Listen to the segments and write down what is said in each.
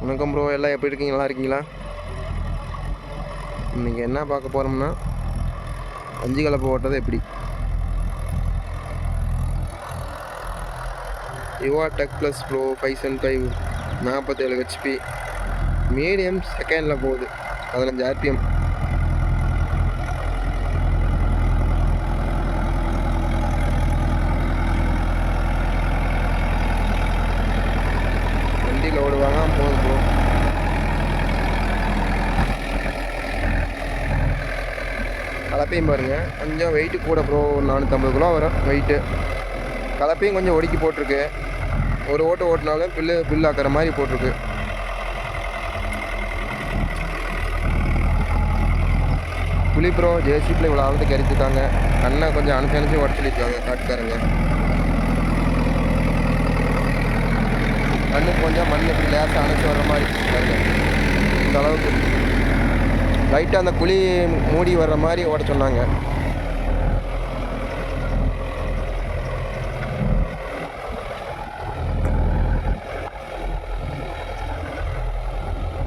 வணக்கம் ப்ரோ, எல்லாம் எப்படி இருக்கீங்க? நல்லா இருக்கீங்களா? இன்றைக்கி என்ன பார்க்க போகிறோம்னா, அஞ்சு கலப்பை ஓட்டுறது எப்படி. Yuvo tech plus pro 575 47 HP medium செகண்டில் போகுது, 15 ஆர்பிஎம். வண்டியில் ஓடுவாங்க போகுது ப்ரோ. கலப்பையும் பாருங்கள், கொஞ்சம் வெயிட்டு கூட ப்ரோ, ஒரு 450 கிலோ வரும் வெயிட்டு. கலப்பையும் கொஞ்சம் ஒடுக்கி போட்டிருக்கு, ஒரு ஓட்டு ஓட்டினாலும் பில்லு ஆக்கிற மாதிரி போட்டிருக்கு. புளி ப்ரோ ஜேசிபியில் இவ்வளோ ஆழத்துக்கு இறக்கிட்டாங்க. கண்ணை கொஞ்சம் அனுசரித்து உடச்சு சொல்லியிருக்காங்க காட்டுக்காரங்க. கண்ணு கொஞ்சம் மண் இப்படி லேசாக அணைச்சி வர்ற மாதிரி இந்த அளவுக்கு லைட்டாக அந்த குழி மூடி வர்ற மாதிரி ஓட சொன்னாங்க.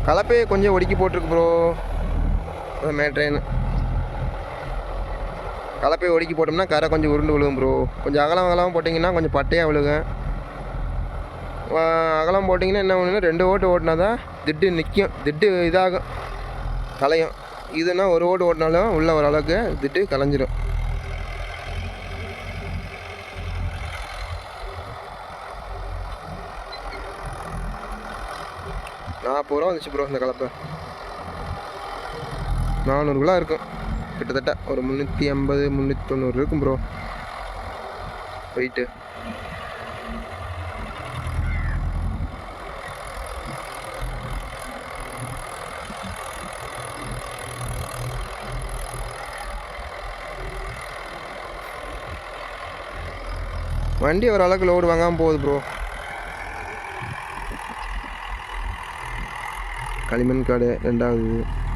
கலப்பையை கொஞ்சம் ஒடுக்கி போட்டிருக்கு ப்ரோ. மேட்ரெயின் கலப்பையை ஒடுக்கி போட்டோம்னா கரை கொஞ்சம் உருண்டு விழுகும் ப்ரோ. கொஞ்சம் அகலம் போட்டிங்கன்னா கொஞ்சம் பட்டையாக விழுகும். அகலம் போட்டிங்கன்னா என்ன பண்ணுன்னா 2 ஓட்டு ஓட்டினா தான் திட்டு நிற்கும், திட்டு இதாகும், கலையும். இதுனா ஒரு ஓட்டு ஓட்டினாலும் உள்ள ஓரளவுக்கு திட்டு கலைஞ்சிடும். $40 வந்துச்சு ப்ரோ. இந்த கலப்பை 400 கிலோ இருக்கும், கிட்டத்தட்ட ஒரு 380 390 இருக்கும் ப்ரோ வெயிட்டு. வண்டி ஓரளவுக்கு லோடு வாங்காமல் போகுது ப்ரோ. களிமண் காடு 2வது.